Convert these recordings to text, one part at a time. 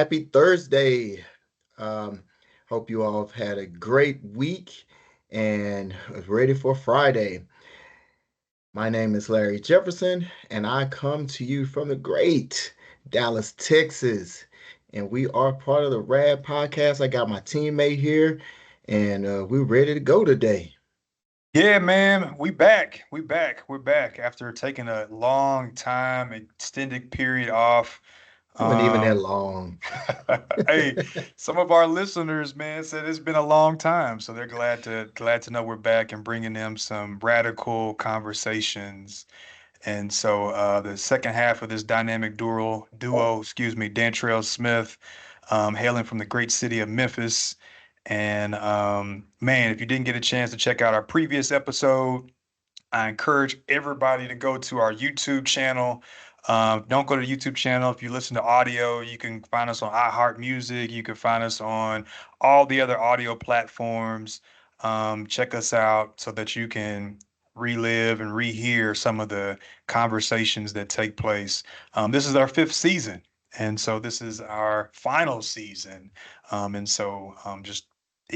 happy Thursday. Um, Hope you all have had a great week and are ready for Friday. My name is Larry Jefferson, and I come to you from the great Dallas, Texas. And we are part of the RAD podcast. I got my teammate here, and we're ready to go today. Yeah, man, we back. We back. We're back after taking a long time, extended period off. It wasn't even that Um, long. hey, some of our listeners, man, said it's been a long time, so they're glad to know we're back and bringing them some radical conversations. And so the second half of this dynamic duo, excuse me, Dantrayl Smith, hailing from the great city of Memphis. And man, if you didn't get a chance to check out our previous episode, I encourage everybody to go to our YouTube channel. Don't go to the YouTube channel. If you listen to audio, you can find us on iHeartMusic. You can find us on all the other audio platforms. Check us out so that you can relive and rehear some of the conversations that take place. This is our fifth season, and so this is our final season. And so just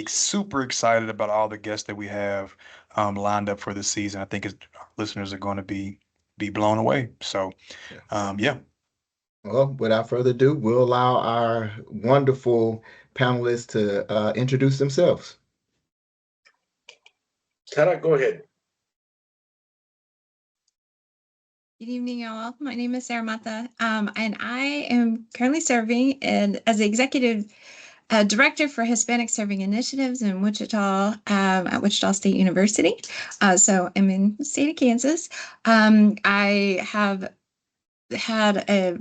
super excited about all the guests that we have lined up for the season. I think our listeners are going to be blown away. So, Yeah. yeah. Well, without further ado, we'll allow our wonderful panelists to introduce themselves. Tara, go ahead. Good evening, y'all. My name is Sarah Mata, and I am currently serving as the executive director for Hispanic Serving Initiatives in Wichita at Wichita State University. So I'm in the state of Kansas. I have had a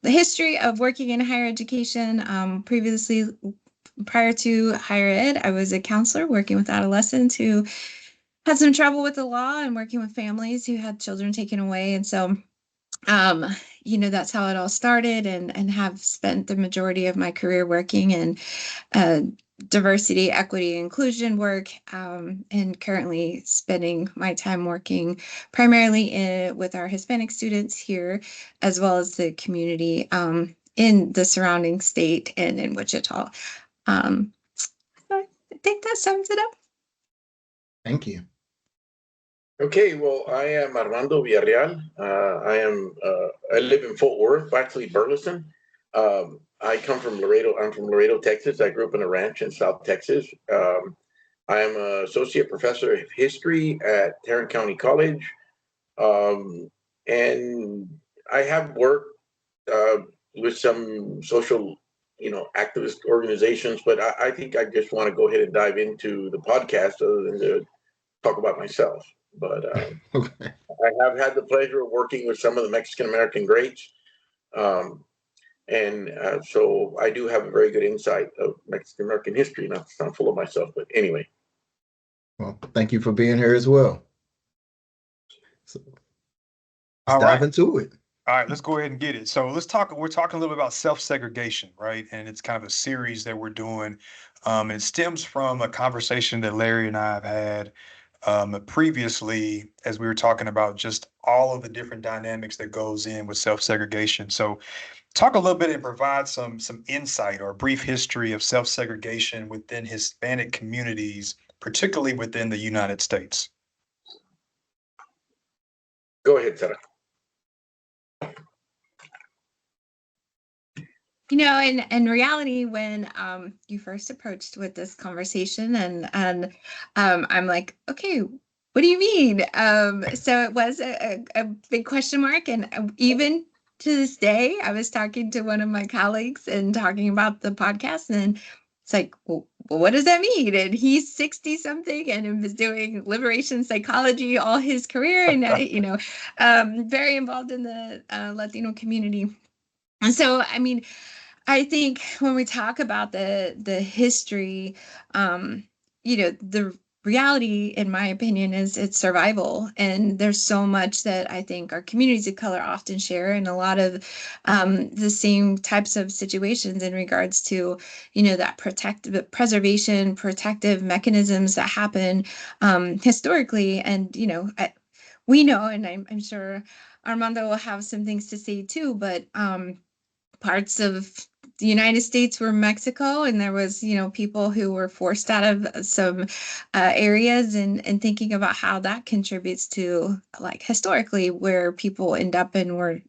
history of working in higher education. Previously, prior to higher ed, I was a counselor working with adolescents who had some trouble with the law and working with families who had children taken away. And so um, that's how it all started, and have spent the majority of my career working in diversity, equity, inclusion work, and currently spending my time working primarily with our Hispanic students here, as well as the community in the surrounding state and in Wichita. I think that sums it up. Thank you. Okay, well, I am Armando Villarreal. I live in Fort Worth, actually Burleson. I come from Laredo. I'm from Laredo, Texas. I grew up in a ranch in South Texas. I am an associate professor of history at Tarrant County College. And I have worked with some social, activist organizations, but I think I just want to go ahead and dive into the podcast other than to talk about myself. But Okay. I have had the pleasure of working with some of the Mexican American greats. And so I do have a very good insight of Mexican American history. Not to sound full of myself, but anyway. Well, thank you for being here as well. So let's All dive right. into it. All right, let's go ahead and get it. So we're talking a little bit about self-segregation, right? And it's kind of a series that we're doing. It stems from a conversation that Larry and I have had previously, as we were talking about just all of the different dynamics that goes in with self-segregation. So talk a little bit and provide some insight or a brief history of self-segregation within Hispanic communities, particularly within the United States. Go ahead, Sarah. In reality, when you first approached with this conversation, and I'm like, okay, what do you mean? So it was a big question mark, and even to this day, I was talking to one of my colleagues and talking about the podcast, and it's like, well, what does that mean? And he's 60 something and was doing liberation psychology all his career, and very involved in the Latino community. And so, I mean, I think when we talk about the history, the reality, in my opinion, is it's survival. And there's so much that I think our communities of color often share, and a lot of the same types of situations in regards to, that preservation, protective mechanisms that happen historically. And, we know, and I'm sure Armando will have some things to say too, but parts of the United States were Mexico, and there was, people who were forced out of some areas, and thinking about how that contributes to, like, historically where people end up and were,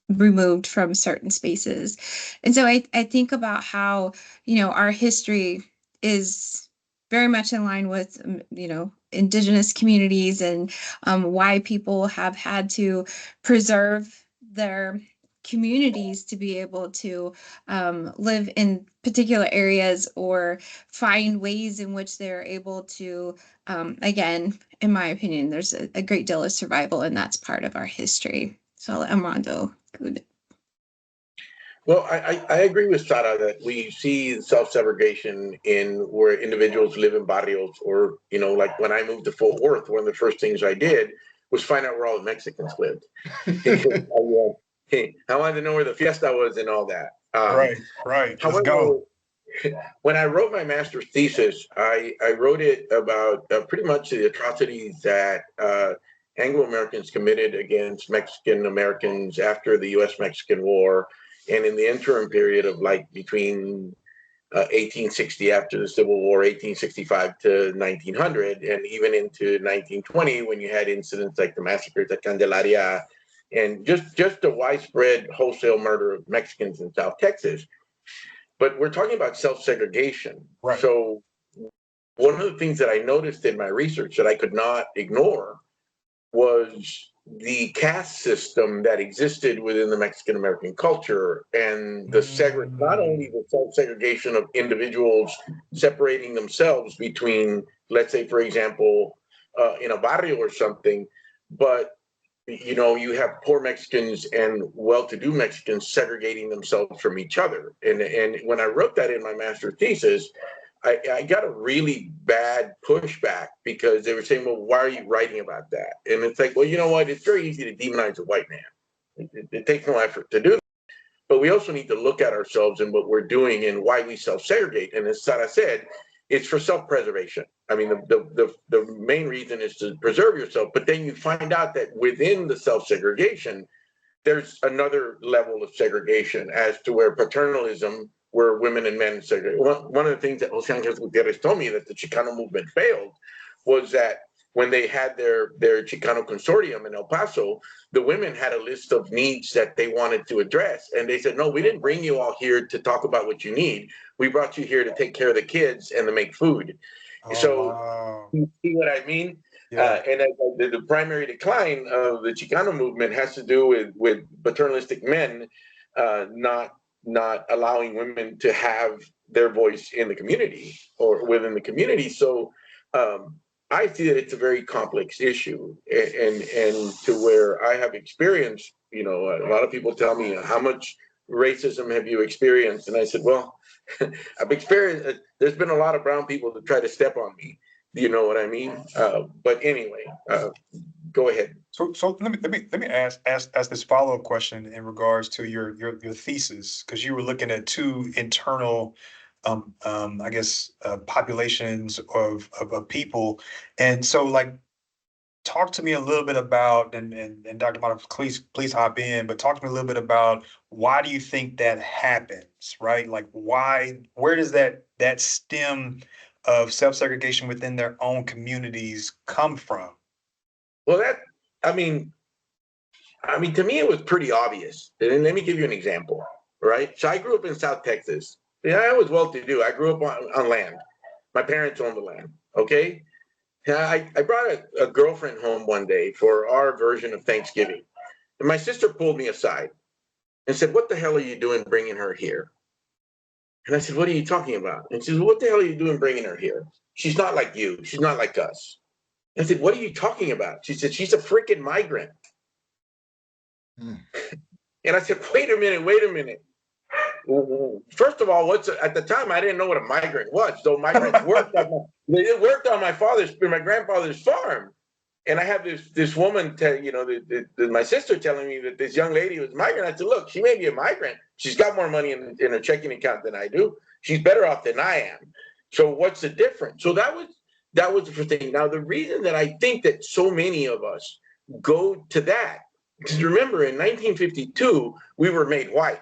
removed from certain spaces. And so I think about how, our history is very much in line with, indigenous communities, and why people have had to preserve their communities to be able to live in particular areas, or find ways in which they're able to, again, in my opinion, there's a great deal of survival, and that's part of our history. So I'll let Armando. Good. Well, I agree with Sara that we see self-segregation in where individuals live in barrios, or, like when I moved to Fort Worth, one of the first things I did was find out where all the Mexicans lived. I wanted to know where the fiesta was and all that. Right. Let's However, go. when I wrote my master's thesis, I wrote it about pretty much the atrocities that Anglo-Americans committed against Mexican Americans after the U.S.-Mexican War, and in the interim period of like between 1860 after the Civil War, 1865 to 1900, and even into 1920 when you had incidents like the massacres at Candelaria, and just the widespread wholesale murder of Mexicans in South Texas. But we're talking about self-segregation. Right. So one of the things that I noticed in my research that I could not ignore was the caste system that existed within the Mexican American culture, and not only the self-segregation of individuals separating themselves between, let's say, for example, in a barrio or something, but you have poor Mexicans and well-to-do Mexicans segregating themselves from each other. And when I wrote that in my master's thesis, I got a really bad pushback because they were saying, well, why are you writing about that? And it's like, well, you know what? It's very easy to demonize a white man. It takes no effort to do that. But we also need to look at ourselves and what we're doing and why we self-segregate. And as Sara said, it's for self-preservation. I mean, the main reason is to preserve yourself. But then you find out that within the self-segregation, there's another level of segregation as to where paternalism, where women and men segregate. One of the things that Jose Angeles Gutierrez told me that the Chicano movement failed was that when they had their Chicano consortium in El Paso, the women had a list of needs that they wanted to address. And they said, no, we didn't bring you all here to talk about what you need. We brought you here to take care of the kids and to make food. Wow. You see what I mean? Yeah. And the primary decline of the Chicano movement has to do with paternalistic men not allowing women to have their voice in the community or within the community. So I see that it's a very complex issue, and to where I have experienced, a lot of people tell me, how much racism have you experienced? And I said, well, I've experienced, there's been a lot of brown people that try to step on me. You know what I mean? But anyway, go ahead. So let me ask this follow-up question in regards to your thesis, because you were looking at two internal I guess populations of people. And so, like, talk to me a little bit about, and Dr. Mata, please hop in, but talk to me a little bit about why do you think that happens, right? Like, where does that stem of self-segregation within their own communities come from? Well, I mean, to me, it was pretty obvious. And let me give you an example, right? So I grew up in South Texas. Yeah, I was well-to-do. I grew up on land. My parents owned the land, okay? I brought a girlfriend home one day for our version of Thanksgiving. And my sister pulled me aside and said, what the hell are you doing bringing her here? And I said, what are you talking about? And she said, what the hell are you doing bringing her here? She's not like you. She's not like us. I said, what are you talking about? She said, she's a freaking migrant. And I said, wait a minute. First of all, at the time I didn't know what a migrant was. So migrants worked on my grandfather's farm. And I have this woman my sister telling me that this young lady was a migrant. I said, look, she may be a migrant. She's got more money in her checking account than I do. She's better off than I am. So what's the difference? So that was the first thing. Now, the reason that I think that so many of us go to that, because remember, in 1952, we were made white.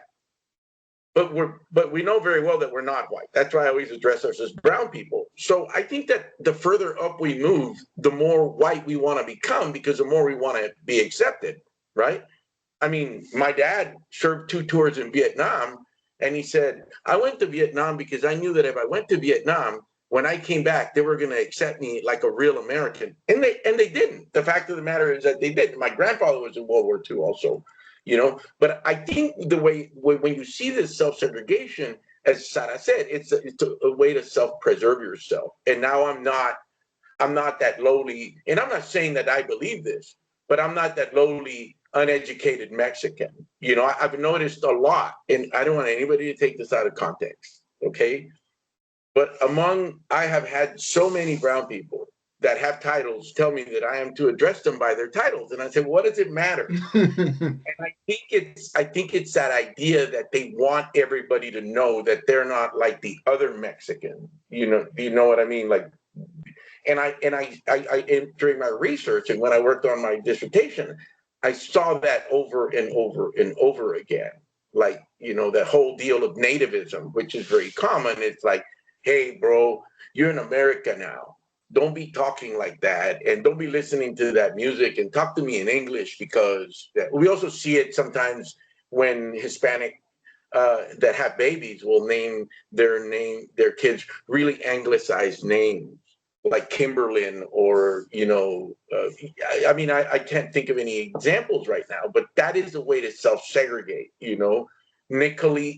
but we know very well that we're not white. That's why I always address us as brown people. So I think that the further up we move, the more white we want to become, because the more we want to be accepted, right? I mean, my dad served 2 tours in Vietnam, and he said, I went to Vietnam because I knew that if I went to Vietnam, when I came back, they were going to accept me like a real American. And they didn't. The fact of the matter is that they did. My grandfather was in World War II also, you know. But I think the way when you see this self-segregation, as Sarah said, it's a way to self-preserve yourself. And now I'm not that lowly, and I'm not saying that I believe this, but I'm not that lowly, uneducated Mexican. You know, I've noticed a lot, and I don't want anybody to take this out of context, okay? But I have had so many brown people that have titles tell me that I am to address them by their titles, and I say, well, what does it matter? And I think it's that idea that they want everybody to know that they're not like the other Mexican. You know, do you know what I mean? Like, and during my research and when I worked on my dissertation, I saw that over and over and over again. Like, you know, that whole deal of nativism, which is very common. It's like, hey, bro, you're in America now. Don't be talking like that, and don't be listening to that music, and talk to me in English, because we also see it sometimes when Hispanic that have babies will name their kids really anglicized names like Kimberlin, or you know, I mean, I can't think of any examples right now, but that is a way to self-segregate. You know, Nicole,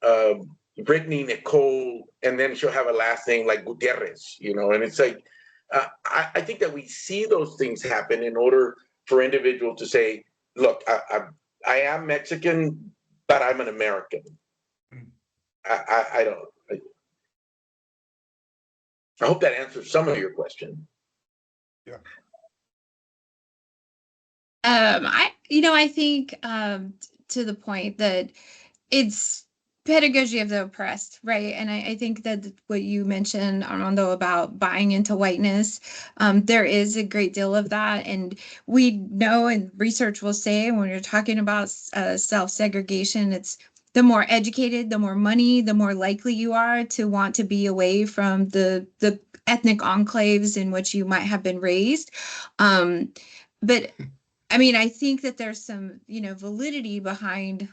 uh, Brittany Nicole, and then she'll have a last name like Gutierrez. You know, and it's like I think that we see those things happen in order for individuals to say, "Look, I am Mexican, but I'm an American." I don't. I hope that answers some of your question. Yeah. I think to the point that it's pedagogy of the oppressed, right? And I think that what you mentioned, Armando, about buying into whiteness, there is a great deal of that. And we know, and research will say, when you're talking about self-segregation, it's the more educated, the more money, the more likely you are to want to be away from the ethnic enclaves in which you might have been raised. But I mean, I think that there's some, validity behind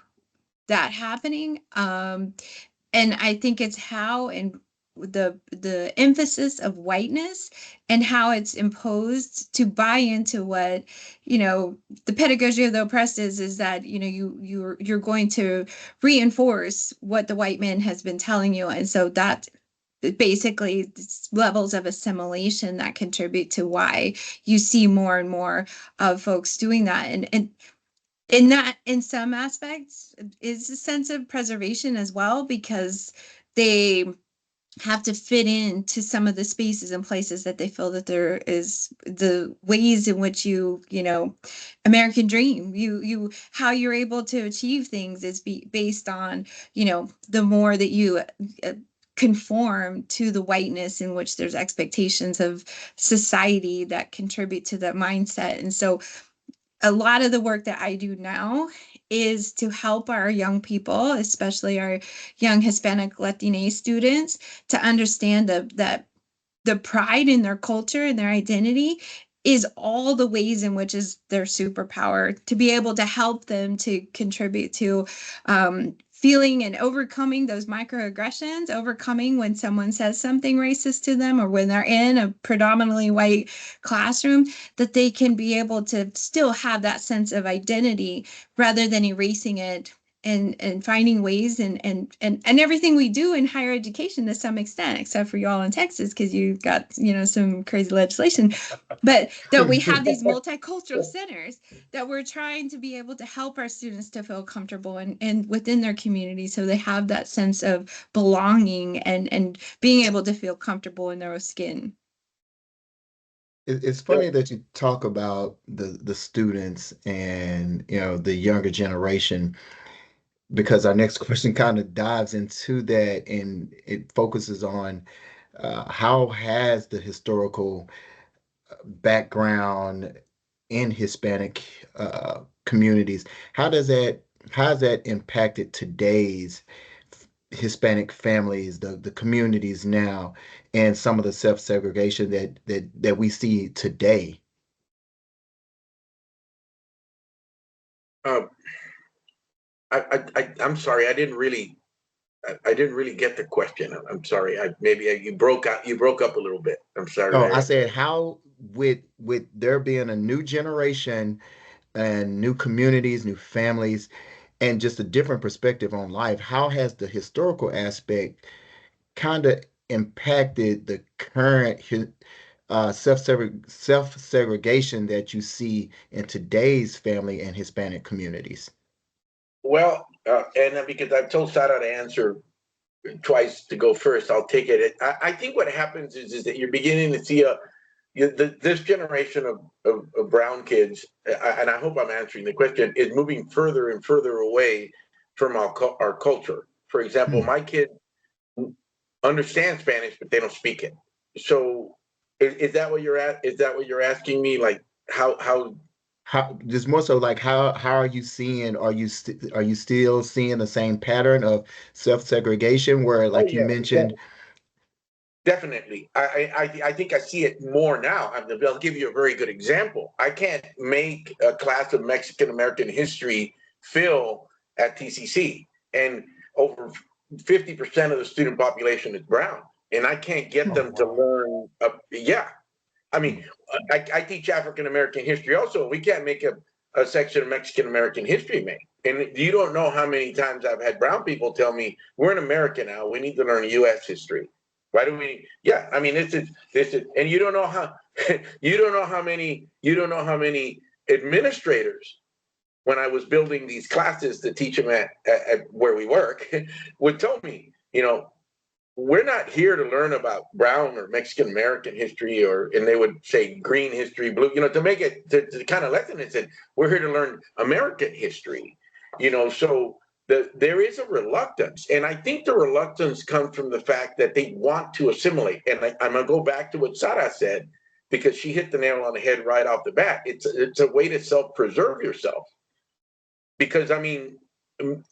that happening. And I think it's how and the emphasis of whiteness and how it's imposed to buy into what, the pedagogy of the oppressed is that, you're going to reinforce what the white man has been telling you. And so that basically levels of assimilation that contribute to why you see more and more of folks doing that. And in that, in some aspects, is a sense of preservation as well, because they have to fit into some of the spaces and places that they feel that there is the ways in which American dream, how you're able to achieve things is based on, the more that you conform to the whiteness in which there's expectations of society that contribute to that mindset. And so a lot of the work that I do now is to help our young people, especially our young Hispanic Latina students, to understand that the pride in their culture and their identity is all the ways in which is their superpower, to be able to help them to contribute to feeling and overcoming those microaggressions, overcoming when someone says something racist to them, or when they're in a predominantly white classroom, that they can be able to still have that sense of identity rather than erasing it, and finding ways, and everything we do in higher education to some extent, except for y'all in Texas, because you got, some crazy legislation, but that we have these multicultural centers that we're trying to be able to help our students to feel comfortable and within their community, so they have that sense of belonging and being able to feel comfortable in their own skin. It's funny that you talk about the students and the younger generation, because our next question kind of dives into that, and it focuses on how has the historical background in Hispanic communities, how does that how has that impacted today's Hispanic families, the communities now, and some of the self-segregation that we see today? Uh, I'm sorry, I didn't really get the question. I'm sorry. You broke out. You broke up a little bit. I'm sorry, Oh, I Larry. said how with there being a new generation and new communities, new families, and just a different perspective on life, how has the historical aspect kind of impacted the current self-segregation that you see in today's family and Hispanic communities? Well, and because I've told Sarah to answer twice to go first, I'll take it. I think what happens is that you're beginning to see this generation of brown kids, and I hope I'm answering the question, is moving further and further away from our culture. For example, Hmm. my kid understands Spanish, but they don't speak it. So, is that what you're at? Is that what you're asking me? Like how How just more so like how are you seeing, are you still seeing the same pattern of self-segregation where Oh like you yeah, mentioned? definitely. I think I see it more now. I'll give you a very good example. I can't make a class of Mexican American history fill at TCC, and over 50% of the student population is brown, and I can't get Hmm. Oh, them to wow. learn. Yeah, I mean, I teach African American history also. We can't make a section of Mexican American history, man. And you don't know how many times I've had brown people tell me, "We're in America now. We need to learn U.S. history." Why do we? Yeah, I mean, this is, and you don't know how, you don't know how many administrators when I was building these classes to teach them at where we work would tell me, we're not here to learn about brown or Mexican American history, and they would say green history, blue, to make it to kind of lessen it. Said we're here to learn American history, So there is a reluctance, and I think the reluctance comes from the fact that they want to assimilate. And I'm gonna go back to what Sarah said because she hit the nail on the head right off the bat. It's a way to self-preserve yourself because I mean,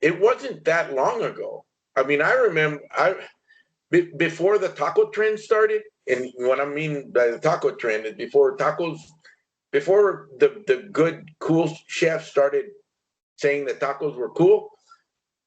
it wasn't that long ago. I mean, I remember before the taco trend started, and what I mean by the taco trend is before the good cool chefs started saying that tacos were cool.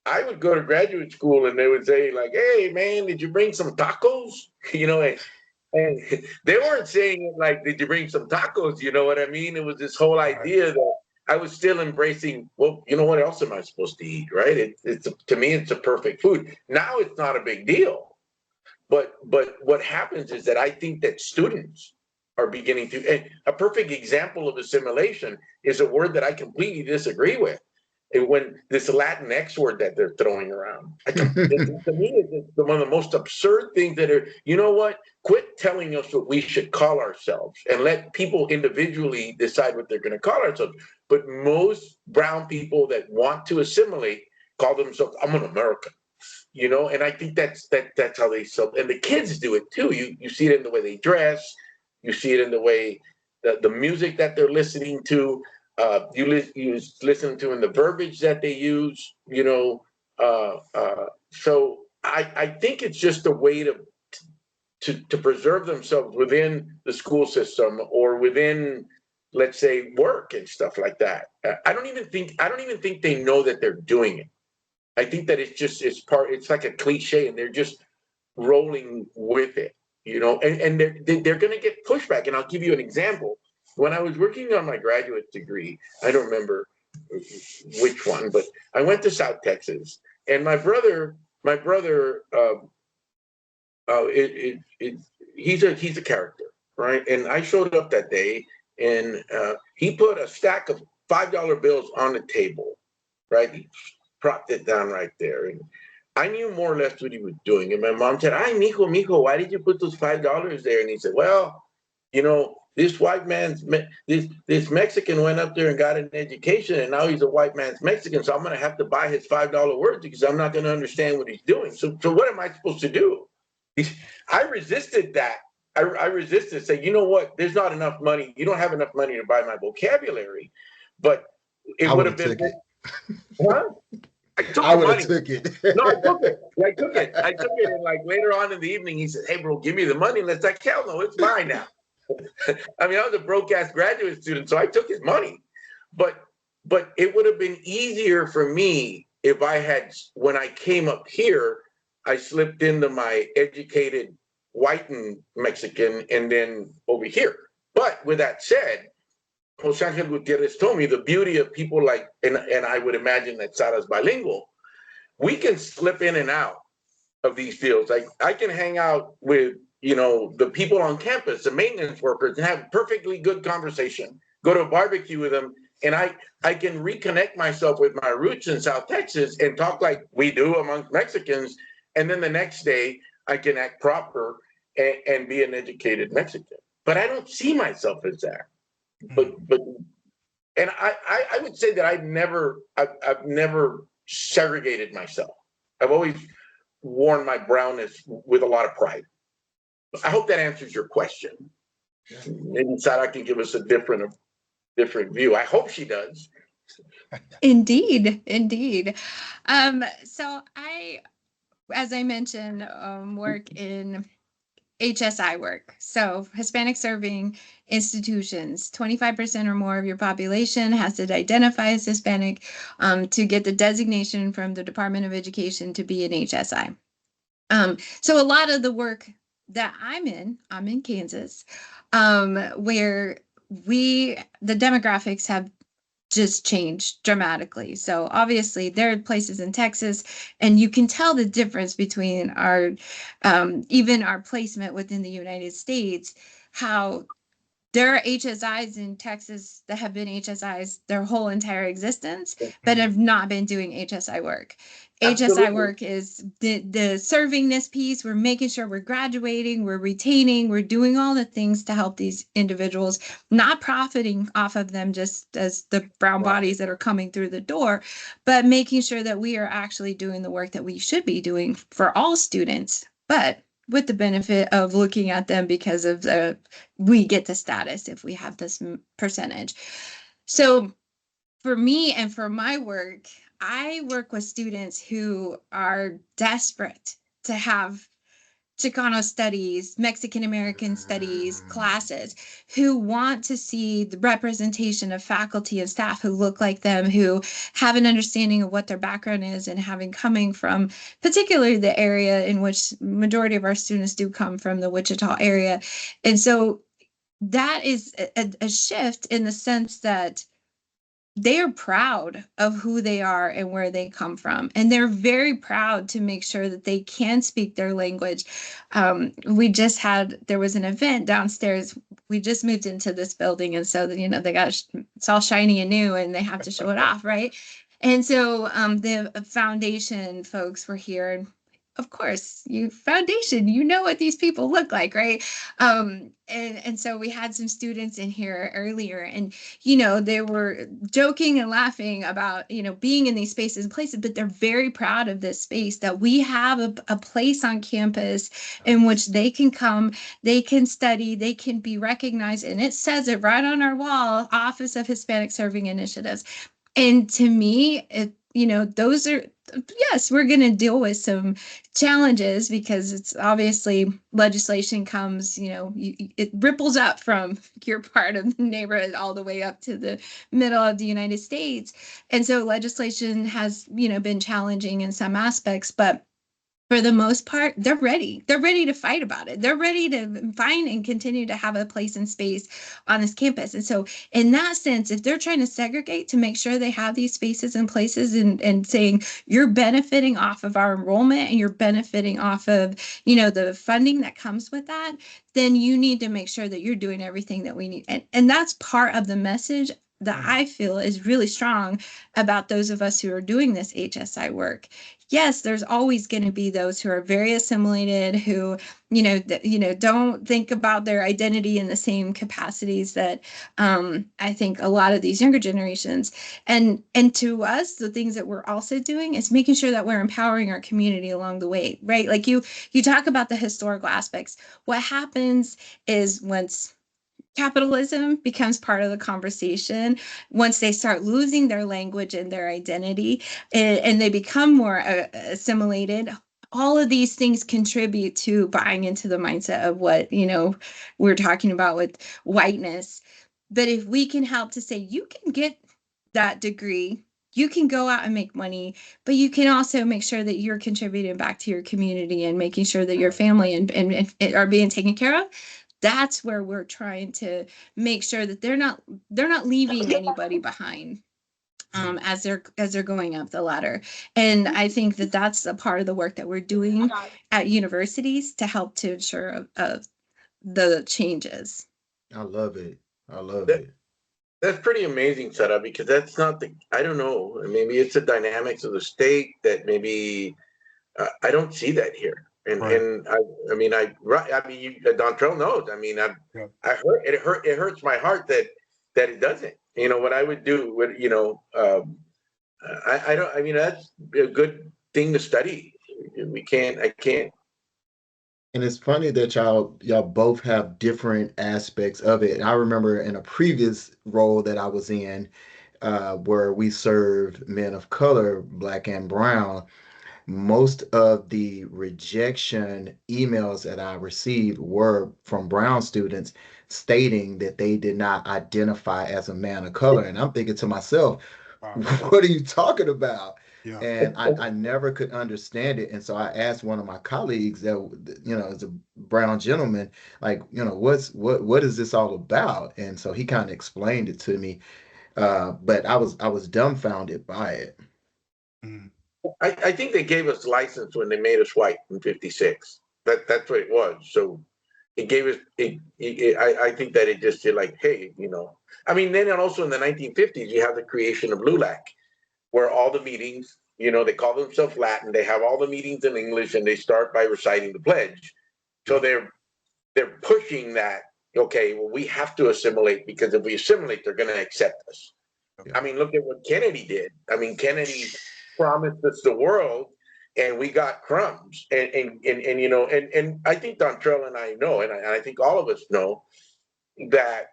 I would go to graduate school and they would say like, "Hey man, did you bring some tacos?" And they weren't saying it like, "Did you bring some tacos?" You know what I mean? It was this whole Right. idea that I was still embracing. Well, what else am I supposed to eat, right? To me, it's a perfect food. Now it's not a big deal. But what happens is that I think that students are beginning to, and a perfect example of assimilation is a word that I completely disagree with. And when this Latinx word that they're throwing around, to me, it's one of the most absurd things that are, you know what? Quit telling us what we should call ourselves and let people individually decide what they're going to call ourselves. But most brown people that want to assimilate call themselves, I'm an American. And I think that's how they sell, and the kids do it too. You see it in the way they dress, you see it in the way the music that they're listening to, you listen to in the verbiage that they use. So I think it's just a way to preserve themselves within the school system or within, let's say, work and stuff like that. I don't even think they know that they're doing it. I think that it's like a cliche and they're just rolling with it, and they're going to get pushback. And I'll give you an example. When I was working on my graduate degree, I don't remember which one, but I went to South Texas, and my brother, it he's a character, right? And I showed up that day, and he put a stack of $5 bills on the table, right? He propped it down right there. And I knew more or less what he was doing. And my mom said, "Ay, mijo, why did you put those $5 there?" And he said, "Well, this white man's this Mexican went up there and got an education, and now he's a white man's Mexican. So I'm gonna have to buy his $5 words because I'm not gonna understand what he's doing. So what am I supposed to do?" I resisted that. I resisted saying, "You know what? There's not enough money. You don't have enough money to buy my vocabulary." But it I would would have have been took it. Huh? I took I the would have money. took it. No, I took it. I took it. I took it. And like later on in the evening, he said, "Hey, bro, give me the money." And it's like, hell no, it's mine now. I mean, I was a broke ass graduate student, so I took his money. But it would have been easier for me if I had, when I came up here, I slipped into my educated white and Mexican and then over here. But with that said, Jose Angel Gutierrez told me the beauty of people like, and I would imagine that Sara's bilingual, we can slip in and out of these fields. Like I can hang out with, the people on campus, the maintenance workers, and have perfectly good conversation. Go to a barbecue with them, and I can reconnect myself with my roots in South Texas and talk like we do amongst Mexicans. And then the next day, I can act proper and be an educated Mexican. But I don't see myself as that. But and I would say that I've never segregated myself. I've always worn my brownness with a lot of pride. I hope that answers your question. Maybe Sarah can give us a different view. I hope she does. Indeed, indeed. So I, as I mentioned, work in HSI work. So Hispanic serving institutions, 25% or more of your population has to identify as Hispanic to get the designation from the Department of Education to be an HSI. So a lot of the work that I'm in Kansas, where the demographics have just changed dramatically. So obviously there are places in Texas, and you can tell the difference between our, even our placement within the United States, how there are HSIs in Texas that have been HSIs their whole entire existence, but have not been doing HSI work. HSI Absolutely. work is the serving this piece. We're making sure we're graduating, we're retaining, we're doing all the things to help these individuals, not profiting off of them just as the brown bodies that are coming through the door, but making sure that we are actually doing the work that we should be doing for all students. But with the benefit of looking at them because of we get the status if we have this percentage. So for me and for my work, I work with students who are desperate to have Chicano studies, Mexican American studies classes, who want to see the representation of faculty and staff who look like them, who have an understanding of what their background is, and having coming from particularly the area in which majority of our students do come from, the Wichita area. And so that is a shift in the sense that they are proud of who they are and where they come from. And they're very proud to make sure that they can speak their language. There was an event downstairs. We just moved into this building. And so, it's all shiny and new and they have to show it off, right? And so the foundation folks were here, and of course, foundation, what these people look like, right? And so we had some students in here earlier, and they were joking and laughing about being in these spaces and places, but they're very proud of this space, that we have a place on campus in which they can come, they can study, they can be recognized, and it says it right on our wall, Office of Hispanic Serving Initiatives. And to me, those are, yes, we're going to deal with some challenges because it's obviously legislation comes, it ripples up from your part of the neighborhood all the way up to the middle of the United States. And so legislation has, been challenging in some aspects, but for the most part, they're ready. They're ready to fight about it. They're ready to find and continue to have a place and space on this campus. And so in that sense, if they're trying to segregate to make sure they have these spaces and places, and saying you're benefiting off of our enrollment and you're benefiting off of, the funding that comes with that, then you need to make sure that you're doing everything that we need. And that's part of the message that I feel is really strong about those of us who are doing this HSI work. Yes, there's always going to be those who are very assimilated, who, don't think about their identity in the same capacities that I think a lot of these younger generations. And to us, the things that we're also doing is making sure that we're empowering our community along the way, right? Like you talk about the historical aspects. What happens is once capitalism becomes part of the conversation once they start losing their language and their identity, and they become more assimilated. All of these things contribute to buying into the mindset of what, we're talking about with whiteness. But if we can help to say, you can get that degree, you can go out and make money, but you can also make sure that you're contributing back to your community and making sure that your family and are being taken care of. That's where we're trying to make sure that they're not leaving anybody behind, as they're going up the ladder. And I think that that's a part of the work that we're doing at universities to help to ensure of the changes. I love it. I love That, it. that's pretty amazing, Sarah, because that's not I don't know. Maybe it's the dynamics of the state that maybe I don't see that here. Right. I mean, Dantrayl knows. I mean, Yeah. it hurts my heart that it doesn't. What I would do, I don't, I mean, that's a good thing to study. I can't. And it's funny that y'all both have different aspects of it. I remember in a previous role that I was in, where we served men of color, black and brown, most of the rejection emails that I received were from brown students stating that they did not identify as a man of color. And I'm thinking to myself, Wow. what are you talking about? Yeah. And I never could understand it. And so I asked one of my colleagues that, is a brown gentleman, like, what is this all about? And so he kind of explained it to me. But I was dumbfounded by it. Mm. I think they gave us license when they made us white in '56. That's what it was. So it gave us. I think that it just did like, hey, I mean, then also in the 1950s, you have the creation of LULAC, where all the meetings, they call themselves Latin. They have all the meetings in English, and they start by reciting the pledge. So they're pushing that. Okay, well, we have to assimilate because if we assimilate, they're going to accept us. Yeah. I mean, look at what Kennedy did. I mean, Kennedy promised us the world, and we got crumbs. And I think Dantrayl and I know, and I think all of us know that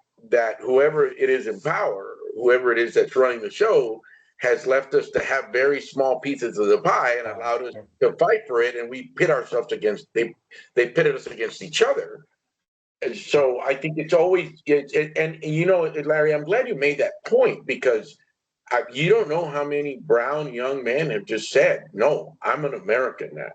whoever it is in power, whoever it is that's running the show, has left us to have very small pieces of the pie and allowed us to fight for it, and we pit ourselves against they pitted us against each other. And so I think it's always Larry, I'm glad you made that point because you don't know how many brown young men have just said, "No, I'm an American now.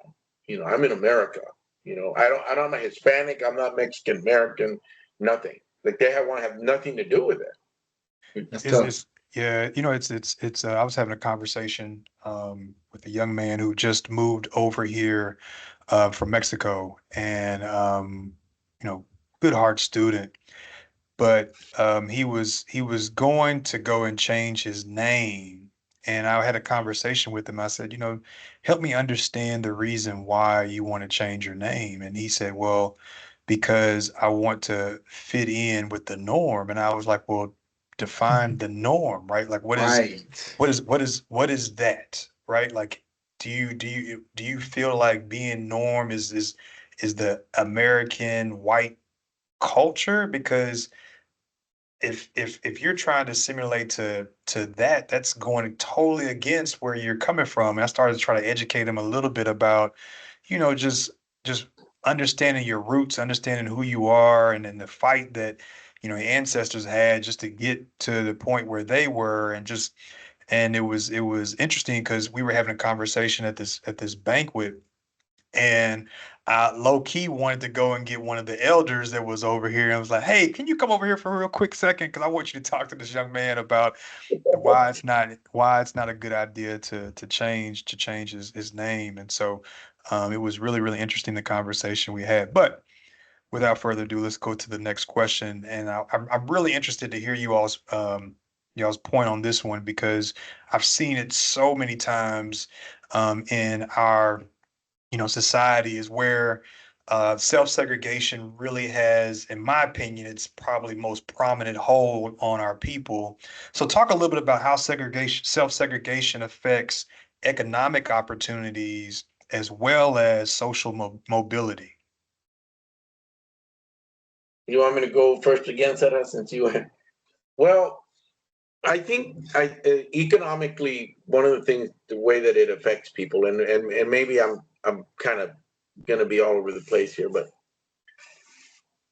I'm in America. I'm a Hispanic. I'm not Mexican American. Nothing. Like they want to have nothing to do with it." That's It's, tough. it's yeah, I was having a conversation with a young man who just moved over here from Mexico, and good heart student, but he was going to go and change his name. And I had a conversation with him. I said, help me understand the reason why you want to change your name. And he said, well, because I want to fit in with the norm. And I was like, well, define the norm, right? Like what is Right. what is what is what is that, right? Like do you feel like being norm is the American white culture? Because if you're trying to simulate to that, that's going totally against where you're coming from. And I started to try to educate him a little bit about, just understanding your roots, understanding who you are, and then the fight that your ancestors had just to get to the point where they were, and it was interesting because we were having a conversation at this banquet, and I low key wanted to go and get one of the elders that was over here. And I was like, hey, can you come over here for a real quick second? Because I want you to talk to this young man about why it's not a good idea to change his name. And so it was really, really interesting the conversation we had. But without further ado, let's go to the next question. And I'm really interested to hear y'all's point on this one because I've seen it so many times in our society is where self-segregation really has, in my opinion, it's probably most prominent hold on our people. So talk a little bit about how self-segregation affects economic opportunities as well as social mobility. You want me to go first again, Sarah, since you went? Well, I think economically, one of the things, the way that it affects people, and maybe I'm kind of going to be all over the place here, but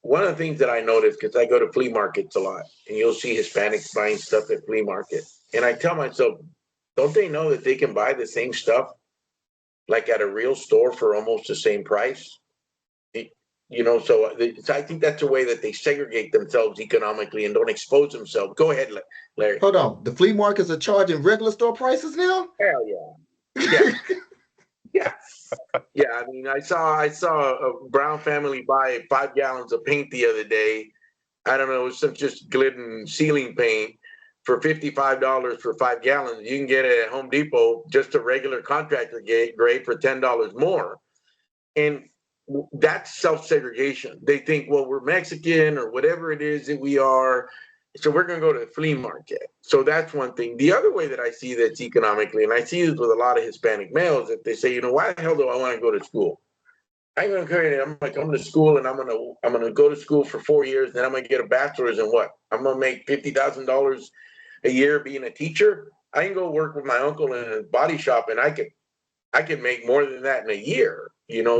one of the things that I notice, because I go to flea markets a lot, and you'll see Hispanics buying stuff at flea market, and I tell myself, don't they know that they can buy the same stuff like at a real store for almost the same price? So I think that's a way that they segregate themselves economically and don't expose themselves. Go ahead, Larry. Hold on. The flea markets are charging regular store prices now? Hell yeah. Yeah. Yeah. Yeah. I mean, I saw a Brown family buy 5 gallons of paint the other day. I don't know, it was some just glidden ceiling paint for $55 for 5 gallons. You can get it at Home Depot, just a regular contractor grade for $10 more. And that's self-segregation. They think, well, we're Mexican or whatever it is that we are, so we're going to go to the flea market. So that's one thing. The other way that I see that's economically, and I see this with a lot of Hispanic males, that they say, why the hell do I want to go to school? I'm going to go ahead and I'm going to school, and I'm going to go to school for 4 years, then I'm going to get a bachelor's in what? I'm going to make $50,000 a year being a teacher. I can go work with my uncle in a body shop, and I could make more than that in a year.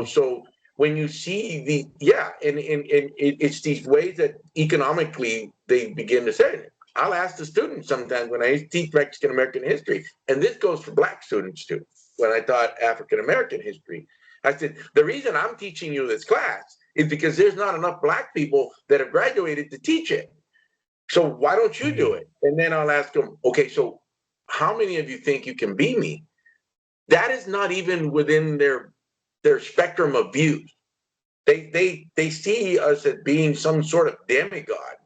So when you see it's these ways that economically they begin to say it. I'll ask the students sometimes when I teach Mexican American history, and this goes for Black students too. When I taught African American history, I said, the reason I'm teaching you this class is because there's not enough Black people that have graduated to teach it. So why don't you do it? And then I'll ask them, okay, so how many of you think you can be me? That is not even within their spectrum of views. They see us as being some sort of demigod,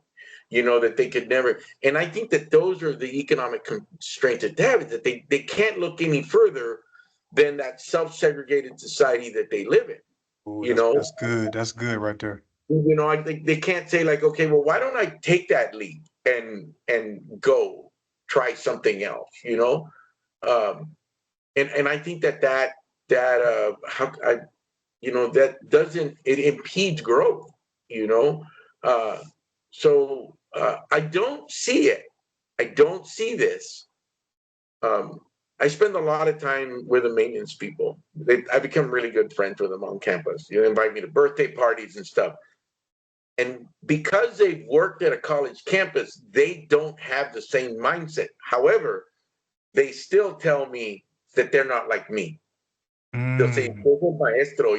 that they could never. And I think that those are the economic constraints that they have, that they can't look any further than that self-segregated society that they live in. Ooh, that's good. That's good right there. I think they can't say like, okay, well, why don't I take that leap and go try something else, and I think that that doesn't, it impedes growth, I don't see it. I don't see this. I spend a lot of time with the maintenance people. I become really good friends with them on campus. Invite me to birthday parties and stuff. And because they've worked at a college campus, they don't have the same mindset. However, they still tell me that they're not like me. They'll say, maestro,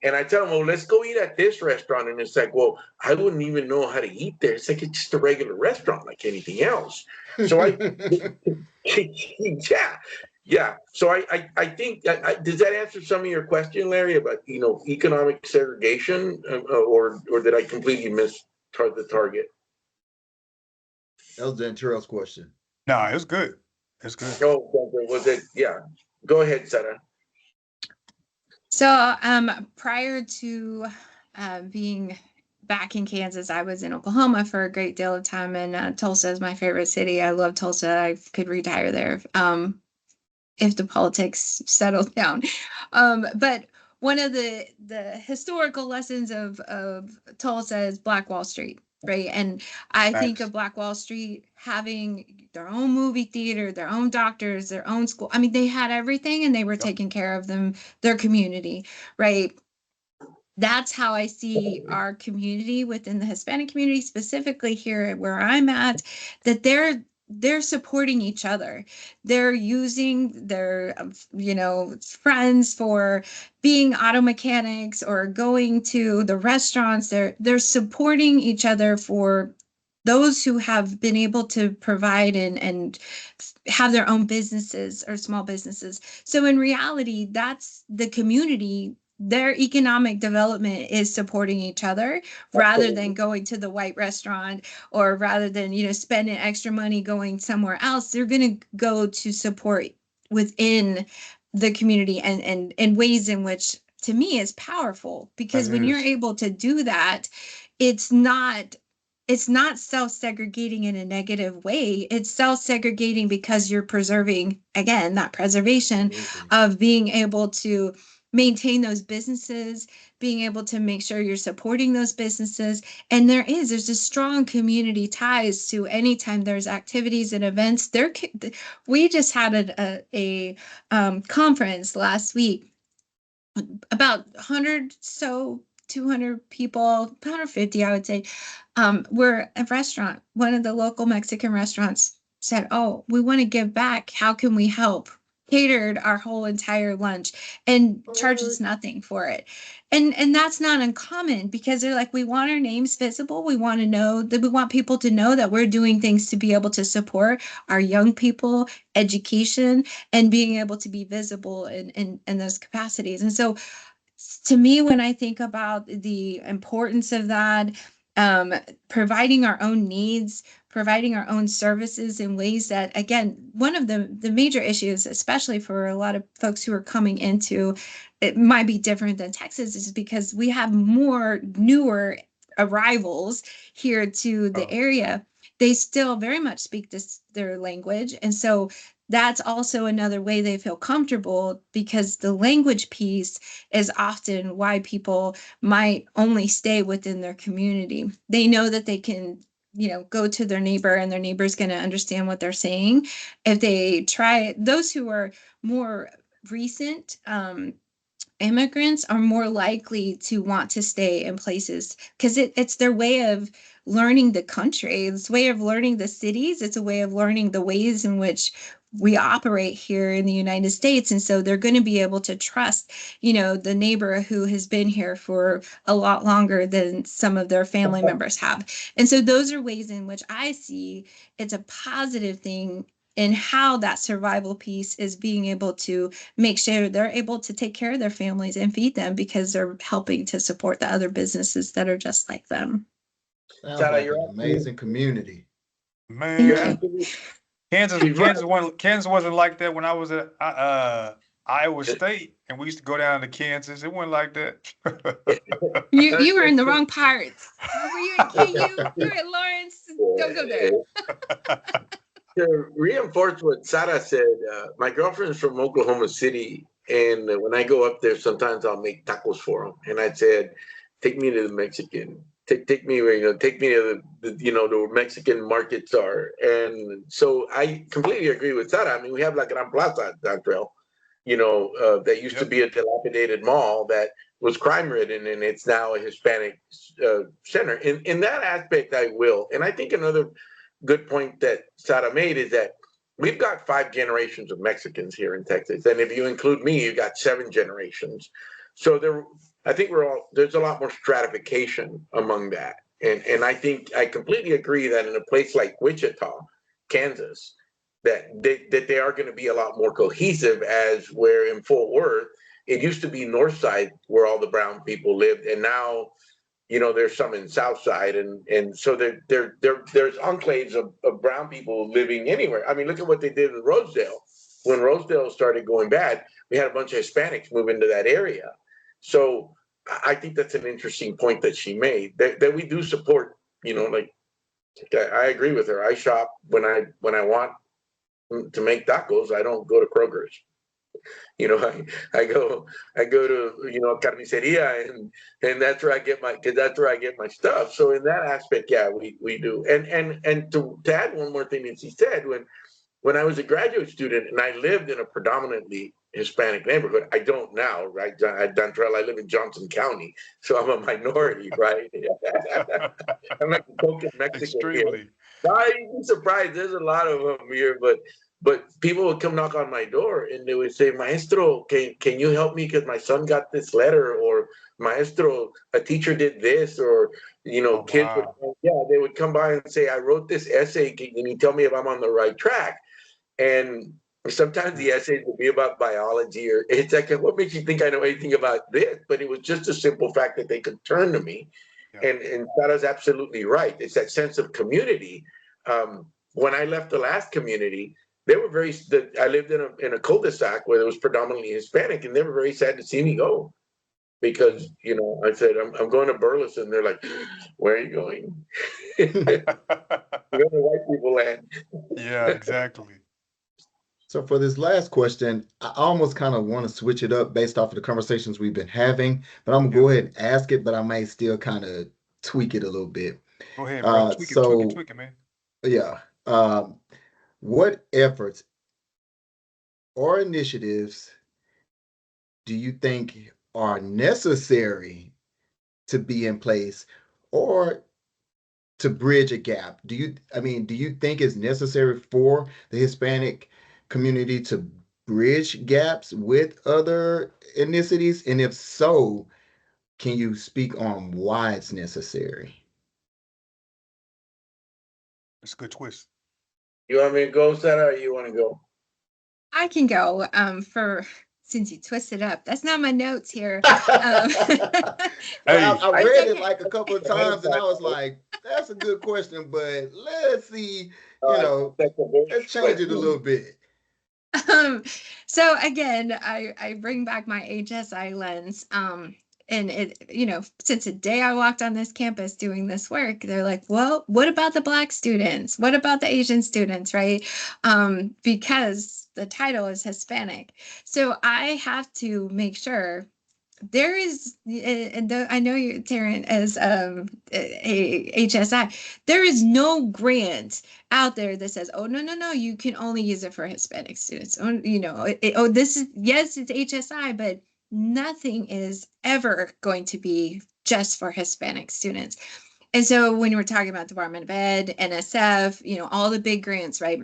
and I tell them, well, let's go eat at this restaurant. And it's like, well, I wouldn't even know how to eat there. It's like, it's just a regular restaurant like anything else. So yeah. So I think, does that answer some of your question, Larry, about, economic segregation, or did I completely miss the target? That was Dantrayl's question. No, it was good. It's good. Oh, was it? Yeah. Go ahead, Sarah. So prior to being back in Kansas, I was in Oklahoma for a great deal of time, and Tulsa is my favorite city. I love Tulsa. I could retire there if the politics settled down. But one of the historical lessons of Tulsa is Black Wall Street, right? And I think of Black Wall Street having their own movie theater, their own doctors, their own school. I mean, they had everything, and they were taking care of their community, right? That's how I see our community within the Hispanic community, specifically here where I'm at, that they're supporting each other. They're using their, friends for being auto mechanics or going to the restaurants. They're supporting each other for those who have been able to provide and have their own businesses or small businesses. So in reality, that's the community. Their economic development is supporting each other rather than going to the white restaurant, or rather than, spending extra money going somewhere else. They're going to go to support within the community and in ways in which, to me, is powerful, because when you're able to do that, it's not self-segregating in a negative way. It's self-segregating because you're preserving, again, that preservation of being able to maintain those businesses, being able to make sure you're supporting those businesses. And there's a strong community ties to anytime there's activities and events. We just had a conference last week, about 100, so 200 people, 150, I would say. We're a restaurant, one of the local Mexican restaurants said, "Oh, we want to give back. How can we help?" Catered our whole entire lunch and charged us nothing for it. And that's not uncommon, because they're like, we want our names visible. We want to know that, we want people to know that we're doing things to be able to support our young people, education, and being able to be visible in those capacities. And so to me, when I think about the importance of that, um, providing our own needs, providing our own services in ways that, again, one of the major issues, especially for a lot of folks who are coming into, it might be different than Texas, is because we have more newer arrivals here to the area. They still very much speak their language, and so that's also another way they feel comfortable, because the language piece is often why people might only stay within their community. They know that they can, go to their neighbor and their neighbor's going to understand what they're saying. If they try, those who are more recent, immigrants are more likely to want to stay in places because it's their way of learning the country. It's a way of learning the cities. It's a way of learning the ways in which we operate here in the United States. And so they're going to be able to trust, the neighbor who has been here for a lot longer than some of their family members have. And so those are ways in which I see it's a positive thing in how that survival piece is being able to make sure they're able to take care of their families and feed them, because they're helping to support the other businesses that are just like them. Sounds Sarah, like you're an absolutely, amazing community. you're Man, Thank absolutely, Kansas, she's right. Kansas wasn't like that when I was at Iowa State, and we used to go down to Kansas. It wasn't like that. you. You were in the wrong parts. Where were you at KU? You're at Lawrence. Don't go there. To reinforce what Sarah said, my girlfriend's from Oklahoma City, and when I go up there, sometimes I'll make tacos for them. And I said, "Take me to the Mexican. Take me where take me to the Mexican markets are." And so I completely agree with Sarah. I mean, we have La Gran Plaza, Dantrayl, that used to Yep. be a dilapidated mall that was crime ridden, and it's now a Hispanic center. In that aspect, I will. And I think another good point that Sada made is that we've got 5 generations of Mexicans here in Texas, and if you include me, you got 7 generations. So I think there's a lot more stratification among that, and I think I completely agree that in a place like Wichita, Kansas, that they are going to be a lot more cohesive, as where in Fort Worth it used to be North Side where all the brown people lived, and now there's some in South Side, and so there's enclaves of brown people living anywhere. I mean, look at what they did in Rosedale. When Rosedale started going bad, we had a bunch of Hispanics move into that area. So I think that's an interesting point that she made, that we do support. Like I agree with her. I shop when I want to make tacos. I don't go to Kroger's. I go to carniceria, and that's where I get my stuff. So in that aspect, yeah, we do. And to add one more thing that she said, when I was a graduate student and I lived in a predominantly Hispanic neighborhood, I don't now, right? At Dantrayl, I live in Johnson County, so I'm a minority, right? I'm like a token Mexican here. Extremely. I'd be surprised. There's a lot of them here, but people would come knock on my door and they would say, "Maestro, can you help me because my son got this letter?" Or "Maestro, a teacher did this," or Oh kids would, wow. yeah, they would come by and say, "I wrote this essay. Can you tell me if I'm on the right track?" And sometimes the essays would be about biology, or it's like, "What makes you think I know anything about this?" But it was just a simple fact that they could turn to me. Yeah. And Sarah's absolutely right. It's that sense of community. When I left the last community, they were I lived in a cul-de-sac where it was predominantly Hispanic, and they were very sad to see me go, because I said, I'm going to Burleson. They're like, "Where are you going?" You're going to white people land. Yeah, exactly. So for this last question, I almost kind of want to switch it up based off of the conversations we've been having, but I'm gonna Yeah. go ahead and ask it, but I may still kind of tweak it a little bit. Go ahead, bro. Uh, Tweak it, tweak it, so tweak it, man. yeah, um, what efforts or initiatives do you think are necessary to be in place or to bridge a gap? Do you think it's necessary for the Hispanic community to bridge gaps with other ethnicities? And if so, can you speak on why it's necessary? It's a good twist. You want me to go, Sarah, or you want to go? I can go for since you twisted up. That's not my notes here. Well, Hey, I It's read it okay. like a couple of Ahead of times and I time. was like, that's a good question, but let's see, That's a very let's good change it a question. little bit. Um, so again, I bring back my HSI lens. And since the day I walked on this campus doing this work, they're like, well, what about the Black students? What about the Asian students, right? Because the title is Hispanic. So I have to make sure there is, and I know you, Taryn, as a HSI, there is no grant out there that says, oh, no, no, no, you can only use it for Hispanic students. Oh, this is, yes, it's HSI, but nothing is ever going to be just for Hispanic students. And so when we're talking about Department of Ed, NSF, all the big grants, right?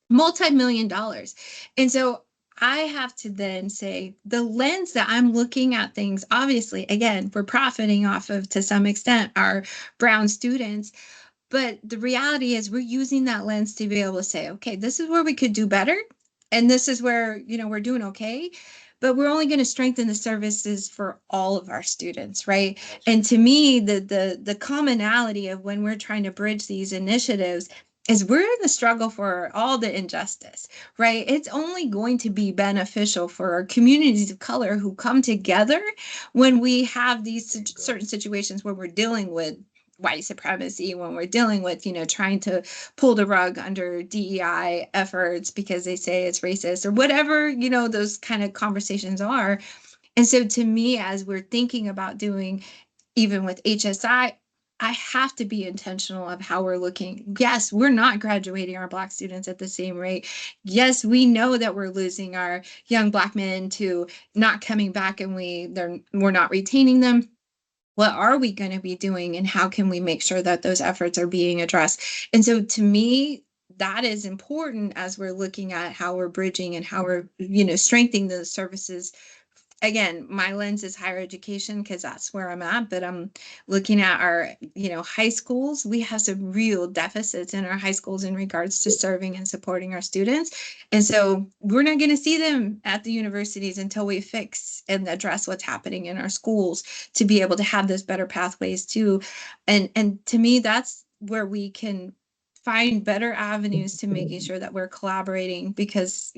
Multi-million dollars. And so I have to then say the lens that I'm looking at things, obviously, again, we're profiting off of to some extent our brown students. But the reality is we're using that lens to be able to say, okay, this is where we could do better. And this is where, we're doing okay. But we're only going to strengthen the services for all of our students, right? Gotcha. And to me, the commonality of when we're trying to bridge these initiatives is we're in the struggle for all the injustice, right? It's only going to be beneficial for our communities of color who come together when we have these certain situations where we're dealing with white supremacy, when we're dealing with, trying to pull the rug under DEI efforts because they say it's racist or whatever, those kind of conversations are. And so to me, as we're thinking about doing, even with HSI, I have to be intentional of how we're looking. Yes, we're not graduating our Black students at the same rate. Yes, we know that we're losing our young Black men to not coming back and we're not retaining them. What are we going to be doing and how can we make sure that those efforts are being addressed? And so to me, that is important as we're looking at how we're bridging and how we're, strengthening the services. Again, my lens is higher education because that's where I'm at, but I'm looking at our, high schools. We have some real deficits in our high schools in regards to serving and supporting our students. And so we're not going to see them at the universities until we fix and address what's happening in our schools to be able to have those better pathways too. And to me, that's where we can find better avenues to making sure that we're collaborating because,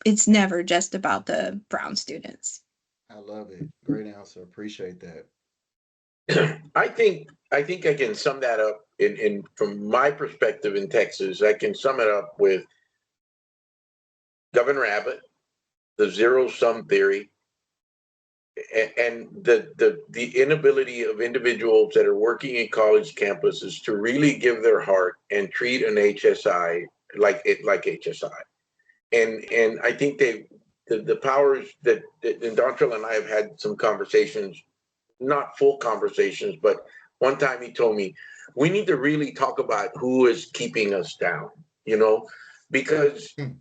it's never just about the brown students. I love it. Great answer. Appreciate that. I think I can sum that up in from my perspective in Texas. I can sum it up with Governor Abbott, the zero sum theory, and the inability of individuals that are working in college campuses to really give their heart and treat an HSI like HSI. And I think the powers that and Dantrayl and I have had some conversations, not full conversations, but one time he told me we need to really talk about who is keeping us down, you know, because Hmm.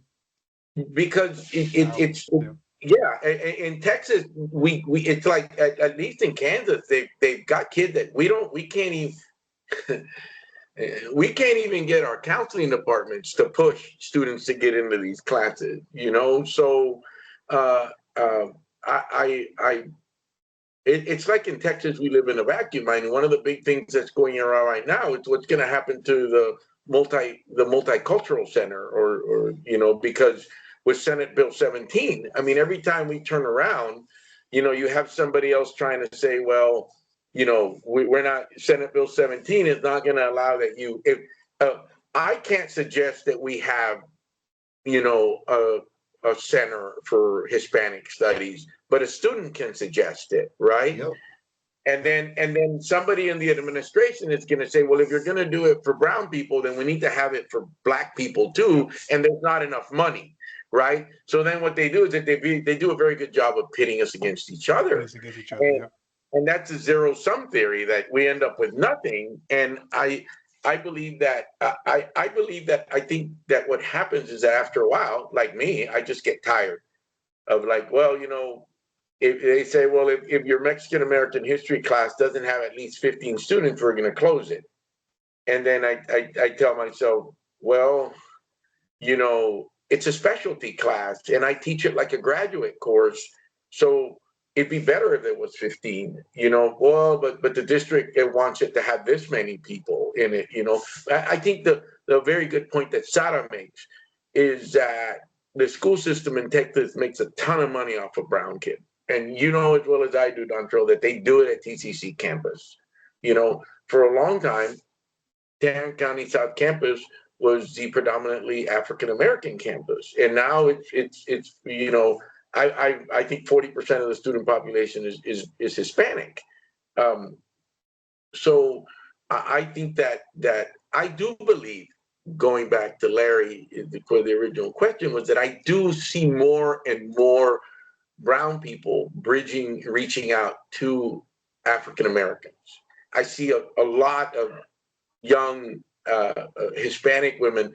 it's Yeah. yeah. In Texas, we it's like at least in Kansas, they've got kids that we can't even we can't even get our counseling departments to push students to get into these classes, you know. So uh, uh, I it's like in Texas, we live in a vacuum. I mean, one of the big things that's going around right now is what's going to happen to the multicultural center, or because with Senate Bill 17, I mean, every time we turn around, you have somebody else trying to say, well, we're not, Senate Bill 17 is not going to allow that if I can't suggest that we have a center for Hispanic studies, but a student can suggest it, right? Yep. And then somebody in the administration is going to say, well, if you're going to do it for brown people, then we need to have it for black people too, and there's not enough money, right? So then what they do is that they do a very good job of pitting us against each other, Against each other. and, Yep. and that's a zero sum theory that we end up with nothing. And I believe that I believe that I think that what happens is that after a while, like me, I just get tired of like, well, if they say, well, if your Mexican American history class doesn't have at least 15 students, we're going to close it. And then I tell myself, well, it's a specialty class and I teach it like a graduate course. So it'd be better if it was 15, well, but the district, it wants it to have this many people in it. I think the very good point that Sara makes is that the school system in Texas makes a ton of money off of brown kids. And you know as well as I do, Dantrayl, that they do it at TCC campus. For a long time, Tarrant County South Campus was the predominantly African American campus, and now it's I think 40% of the student population is Hispanic. Um, so I think that I do believe, going back to Larry for the original question, was that I do see more and more brown people reaching out to African Americans. I see a lot of young Hispanic women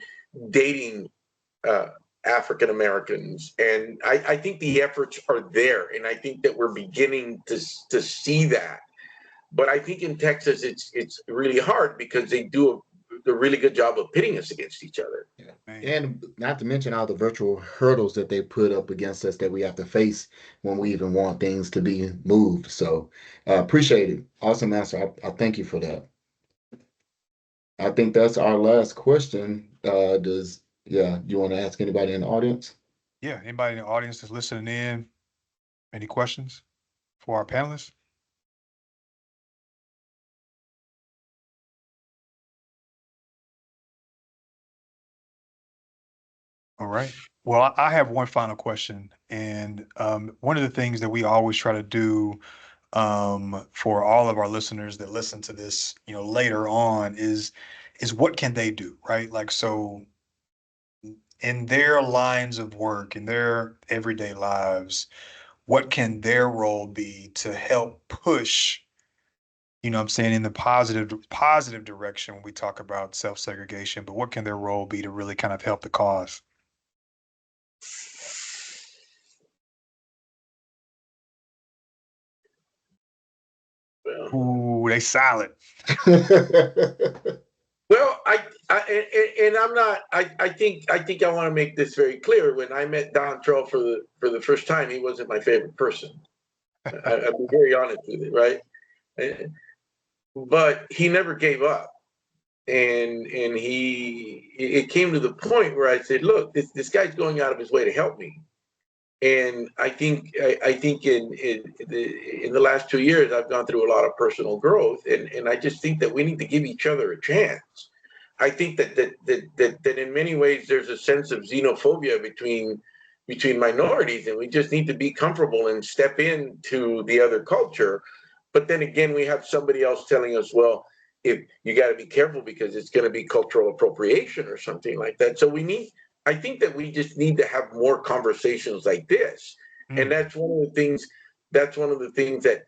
dating African Americans, and I think the efforts are there, and I think that we're beginning to see that. But I think in Texas, it's really hard because they do a really good job of pitting us against each other. Yeah. Man. And not to mention all the virtual hurdles that they put up against us that we have to face when we even want things to be moved. So appreciate it. Awesome answer. I thank you for that. I think that's our last question. You want to ask anybody in the audience? Yeah. Anybody in the audience that's listening in, any questions for our panelists? All right. Well, I have one final question, and one of the things that we always try to do for all of our listeners that listen to this, later on is what can they do, right? Like, so in their lines of work, in their everyday lives, what can their role be to help push, what I'm saying, in the positive direction when we talk about self-segregation, but what can their role be to really kind of help the cause? Well, Ooh, they silent. well, and I'm not. I think I want to make this very clear. When I met Dantrayl for the first time, he wasn't my favorite person. I'll be very honest with you, right? But he never gave up, and it came to the point where I said, look, this guy's going out of his way to help me. And I think in the last 2 years I've gone through a lot of personal growth, and I just think that we need to give each other a chance. I think that in many ways there's a sense of xenophobia between minorities, and we just need to be comfortable and step into the other culture. But then again, we have somebody else telling us, well, if you got to be careful because it's going to be cultural appropriation or something like that. So I think that we just need to have more conversations like this. And Mm. that's one of the things that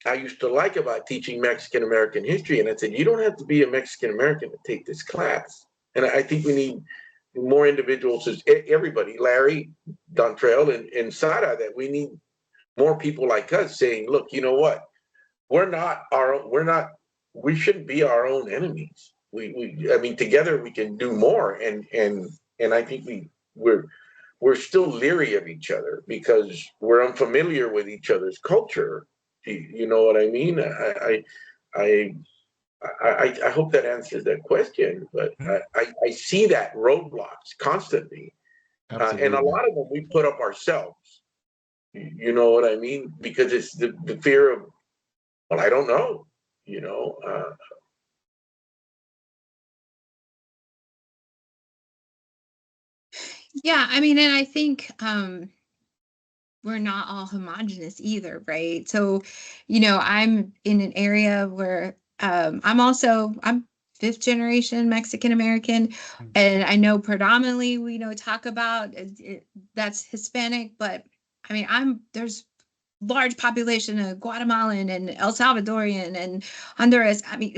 I used to like about teaching Mexican American history. And I said, you don't have to be a Mexican American to take this class. And I think we need more individuals, as everybody, Larry, Dantrayl, and Sara, that we need more people like us saying, look, you know what? We shouldn't be our own enemies. I mean, together we can do more. And I think we're still leery of each other because we're unfamiliar with each other's culture. You know what I mean? I hope that answers that question, but Mm. I see that roadblocks constantly, and a Absolutely. lot of them we put up ourselves. You know what I mean? Because it's the fear of, well, I don't know. You know, Yeah, I mean, and I think we're not all homogenous either, right? So, I'm in an area where I'm fifth generation Mexican American, and I know predominantly we talk about that's Hispanic, but I mean, there's large population of Guatemalan and El Salvadorian and Honduras. I mean,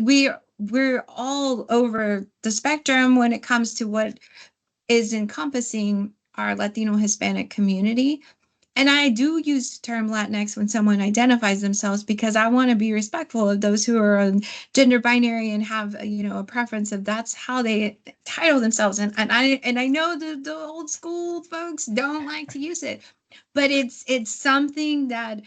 we're all over the spectrum when it comes to what is encompassing our Latino Hispanic community. And I do use the term Latinx when someone identifies themselves because I want to be respectful of those who are on gender binary and have a preference of that's how they title themselves. And I know the old school folks don't like to use it, but it's something that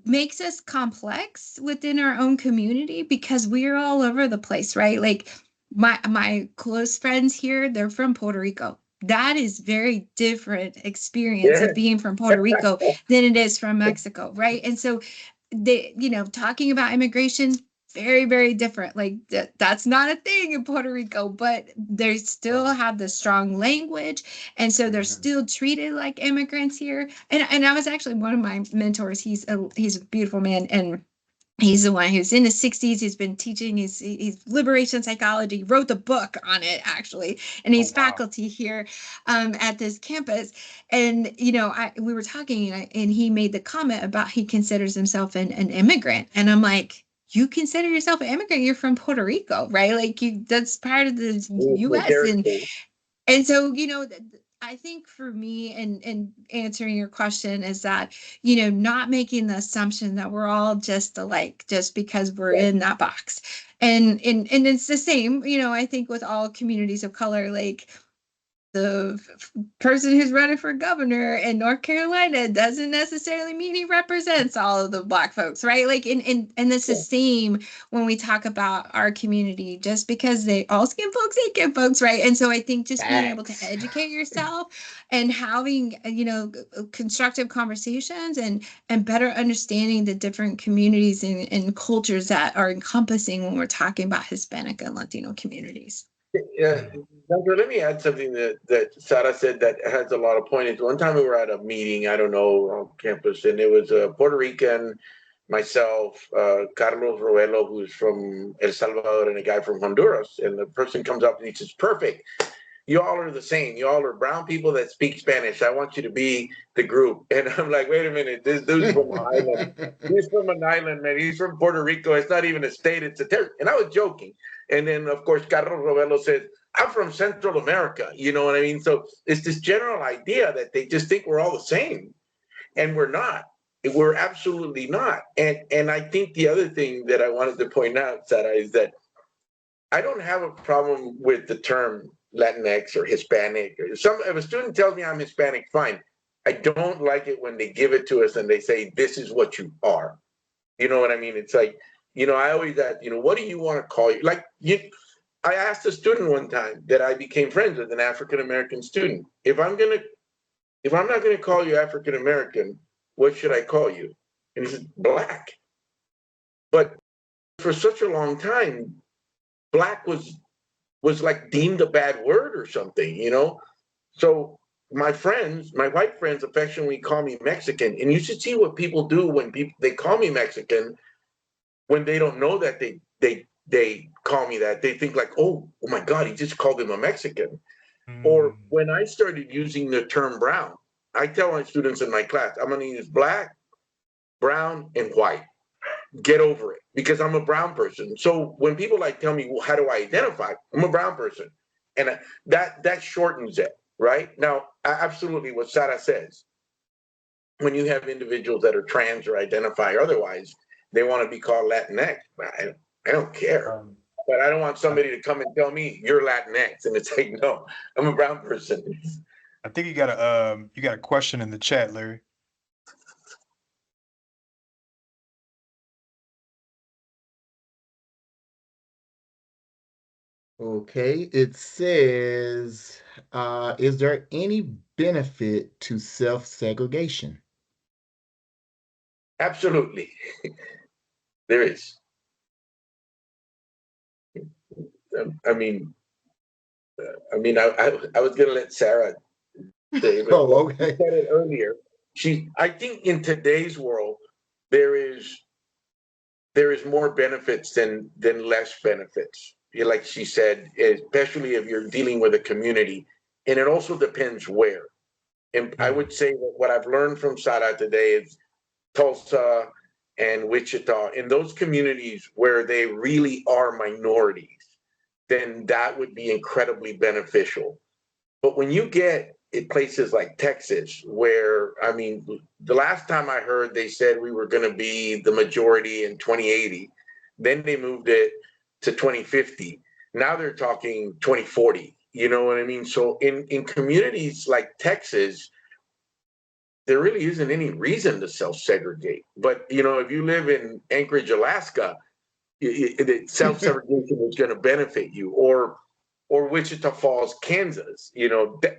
makes us complex within our own community because we're all over the place, right? Like my close friends here, they're from Puerto Rico. That is very different experience Yeah. of being from Puerto Rico than it is from Mexico, right? And so they, talking about immigration, very, very different. Like that's not a thing in Puerto Rico, but they still have the strong language. And so they're still treated like immigrants here. And I was actually one of my mentors. He's a beautiful man, and he's the one who's in his 60s. He's been teaching he's liberation psychology, wrote the book on it actually, and Oh, he's wow. faculty here at this campus. And we were talking, and he made the comment about he considers himself an immigrant, and I'm like, you consider yourself an immigrant? You're from Puerto Rico, right? Like that's part of the U.S. And so, I think for me, and answering your question is that, not making the assumption that we're all just alike just because we're in that box. And it's the same, I think with all communities of color, like the person who's running for governor in North Carolina doesn't necessarily mean he represents all of the Black folks, right? Like, and it's the same when we talk about our community. Just because they all skin folks ain't kin folks, right? And so I think just being able to Facts. educate yourself and having constructive conversations and better understanding the different communities and cultures that are encompassing when we're talking about Hispanic and Latino communities. Yeah, Dantrayl, let me add something that Sarah said that has a lot of points. One time we were at a meeting, I don't know, on campus, and it was a Puerto Rican, myself, Carlos Rovello, who's from El Salvador, and a guy from Honduras. And the person comes up and he says, "Perfect. You all are the same. You all are brown people that speak Spanish. I want you to be the group." And I'm like, wait a minute, this dude's from an island. He's from an island, man. He's from Puerto Rico. It's not even a state, it's a territory. And I was joking. And then, of course, Carlos Rovello says, "I'm from Central America." You know what I mean? So it's this general idea that they just think we're all the same. And we're not. We're absolutely not. And I think the other thing that I wanted to point out, Sarah, is that I don't have a problem with the term Latinx or Hispanic. If a student tells me I'm Hispanic, fine. I don't like it when they give it to us and they say, "This is what you are." You know what I mean? It's like, I always ask, what do you want to call you? Like, I asked a student one time that I became friends with, an African American student. If I'm not gonna call you African American, what should I call you? And he said, "Black." But for such a long time, Black was like deemed a bad word or something. So my white friends affectionately call me Mexican, and you should see what people do when they call me Mexican when they don't know that they call me that. They think like, oh my God, he just called him a Mexican. Or Mm. when I started using the term brown, I tell my students in my class, I'm going to use black, brown, and white. Get over it, because I'm a brown person. So when people like tell me, well, how do I identify? I'm a brown person, and that shortens it, right? Now, absolutely, what Sarah says, when you have individuals that are trans or identify otherwise, they want to be called Latinx. I don't care, Um, but I don't want I, somebody to come and tell me you're Latinx, and it's like, no, I'm a brown person. I think you got a question in the chat, Larry. Okay, it says, is there any benefit to self-segregation? Absolutely, there is. I mean, I was gonna let Sarah David. Oh, She okay. said it earlier. I think in today's world, there is more benefits than less benefits. Like she said, especially if you're dealing with a community, and it also depends where. And I would say that what I've learned from Sarah today is Tulsa and Wichita, in those communities where they really are minorities, then that would be incredibly beneficial. But when you get in places like Texas, where, I mean, the last time I heard, they said we were going to be the majority in 2080. Then they moved it to 2050. Now they're talking 2040. You know what I mean? So in communities like Texas, there really isn't any reason to self-segregate. But if you live in Anchorage, Alaska, self-segregation is going to benefit you, or Wichita Falls, Kansas.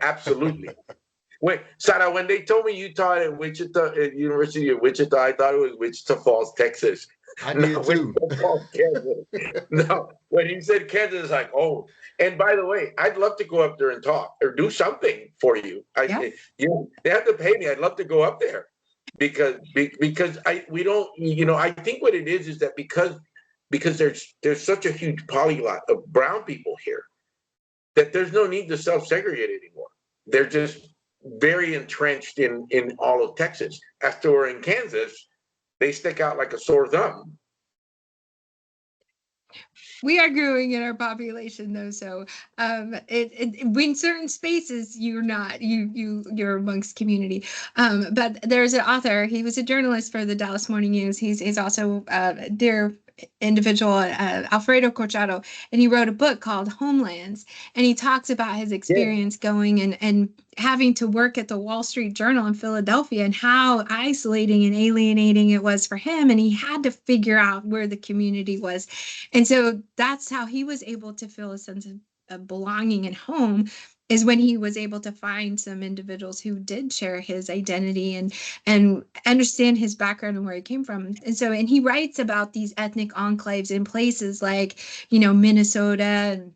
Absolutely. Wait, Sarah, when they told me you taught at Wichita, at University of Wichita, I thought it was Wichita Falls, Texas. I No, did too. Wichita Falls, Kansas. No, when you said Kansas, it's like, oh. And by the way, I'd love to go up there and talk or do something for you. Yeah. They have to pay me. I'd love to go up there because we don't. I think what it is that because there's such a huge polyglot of brown people here that there's no need to self-segregate anymore. They're just very entrenched in all of Texas. After we're in Kansas, they stick out like a sore thumb. We are growing in our population though, so when certain spaces you're not, you're amongst community. But there's an author, he was a journalist for the Dallas Morning News. He's also dear individual, Alfredo Corchado, and he wrote a book called Homelands, and he talks about his experience going and having to work at the Wall Street Journal in Philadelphia and how isolating and alienating it was for him, and he had to figure out where the community was. And so that's how he was able to feel a sense of belonging and home, is when he was able to find some individuals who did share his identity and understand his background and where he came from. And he writes about these ethnic enclaves in places like, Minnesota and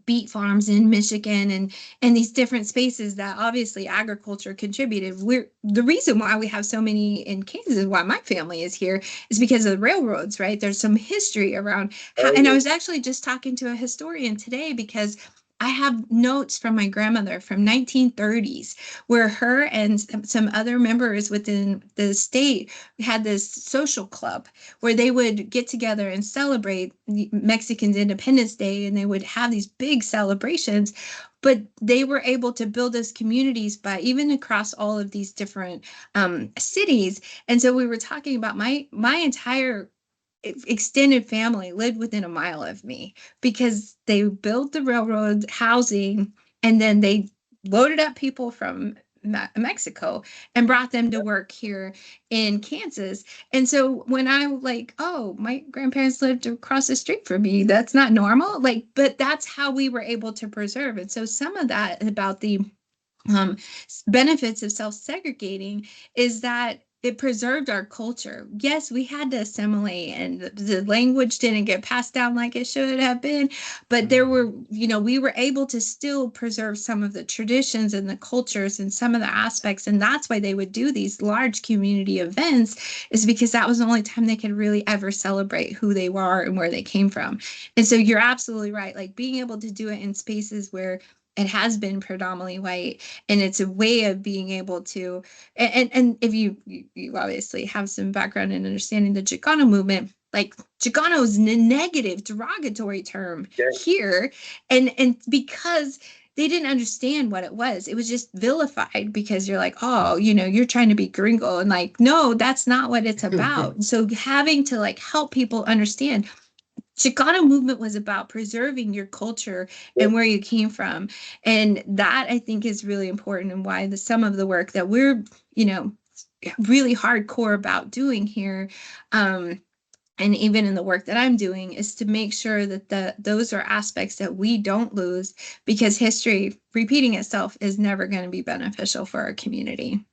beet farms in Michigan and these different spaces that obviously agriculture contributed. The reason why we have so many in Kansas, why my family is here, is because of the railroads, right? There's some history around how, and I was actually just talking to a historian today because I have notes from my grandmother from 1930s where her and some other members within the state had this social club where they would get together and celebrate Mexicans' Independence Day, and they would have these big celebrations. But they were able to build those communities by even across all of these different cities. And so we were talking about my entire extended family lived within a mile of me because they built the railroad housing, and then they loaded up people from Mexico and brought them to work here in Kansas. And so when I'm like, oh, my grandparents lived across the street from me, that's not normal. But that's how we were able to preserve. And so some of that about the um, benefits of self-segregating is that it preserved our culture. Yes, we had to assimilate, and the language didn't get passed down like it should have been, but there were, we were able to still preserve some of the traditions and the cultures and some of the aspects. And that's why they would do these large community events, is because that was the only time they could really ever celebrate who they were and where they came from. And so you're absolutely right. Like being able to do it in spaces where it has been predominantly white, and it's a way of being able to, and if you obviously have some background in understanding the Chicano movement, like Chicano is a negative derogatory term here, and because they didn't understand what it was just vilified, because you're like, oh, you're trying to be gringo, and like, no, that's not what it's about. So having to like help people understand Chicano movement was about preserving your culture and where you came from. And that I think is really important, and why some of the work that we're, really hardcore about doing here, and even in the work that I'm doing, is to make sure that those are aspects that we don't lose, because history repeating itself is never going to be beneficial for our community.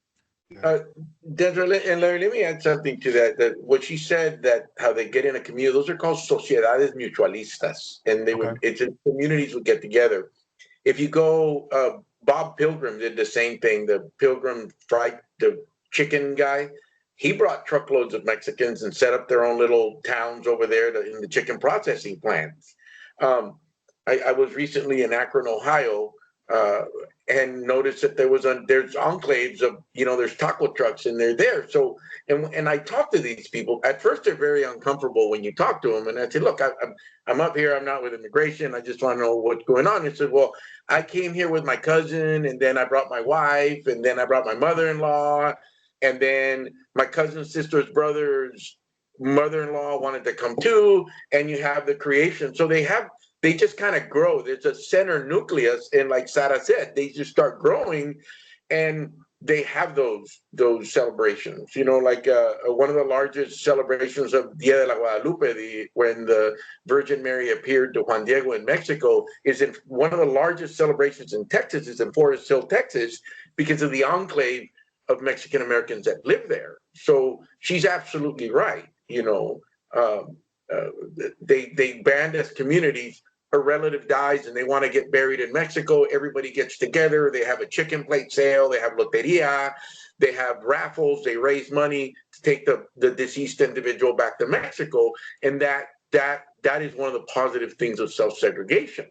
Dantrayl, and Larry, let me add something to that. That what she said, that how they get in a community, those are called sociedades mutualistas, and it's communities would get together. If you go Bob Pilgrim did the same thing. The Pilgrim fried the chicken guy. He brought truckloads of Mexicans and set up their own little towns over there in the chicken processing plants. Um, I was recently in Akron, Ohio, uh, and noticed that there's enclaves of, there's taco trucks and they're there. So and I talk to these people. At first, they're very uncomfortable when you talk to them, and I say, look, I'm up here. I'm not with immigration. I just want to know what's going on. They said, well, I came here with my cousin, and then I brought my wife, and then I brought my mother-in-law, and then my cousin's sister's brother's mother-in-law wanted to come too, and you have the creation. So they just kind of grow. There's a center nucleus, and like Sarah said, they just start growing, and they have those celebrations. Like one of the largest celebrations of Dia de la Guadalupe, when the Virgin Mary appeared to Juan Diego in Mexico, is in one of the largest celebrations in Texas. Is in Forest Hill, Texas, because of the enclave of Mexican Americans that live there. So she's absolutely right. Um, they band as communities. Her relative dies and they want to get buried in Mexico. Everybody gets together. They have a chicken plate sale. They have loteria. They have raffles. They raise money to take the deceased individual back to Mexico. And that is one of the positive things of self-segregation.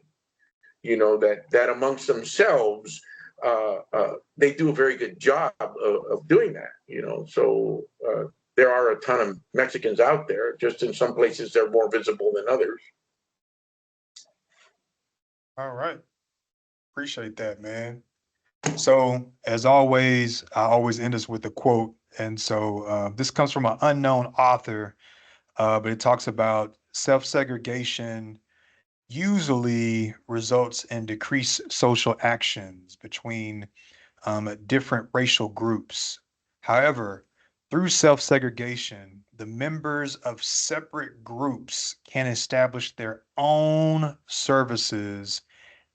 That amongst themselves, they do a very good job of doing that. So there are a ton of Mexicans out there. Just in some places, they're more visible than others. All right. Appreciate that, man. So, as always, I always end us with a quote. And so this comes from an unknown author, but it talks about self-segregation usually results in decreased social actions between different racial groups. However, through self-segregation, the members of separate groups can establish their own services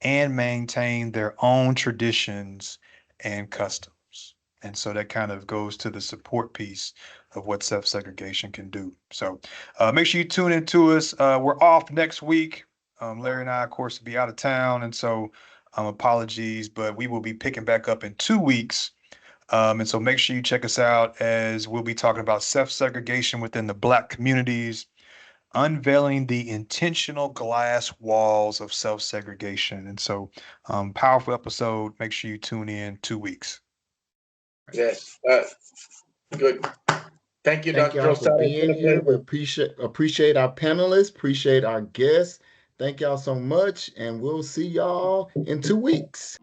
and maintain their own traditions and customs. And so that kind of goes to the support piece of what self-segregation can do. So make sure you tune into us. We're off next week. Larry and I, of course, will be out of town. And so apologies, but we will be picking back up in 2 weeks. And so make sure you check us out as we'll be talking about self-segregation within the Black communities, unveiling the intentional glass walls of self-segregation. And so powerful episode. Make sure you tune in 2 weeks. Yes. Good. Thank you, Thank Dr. y'all for Rosado. being here. We appreciate our panelists, appreciate our guests. Thank y'all so much, and we'll see y'all in 2 weeks.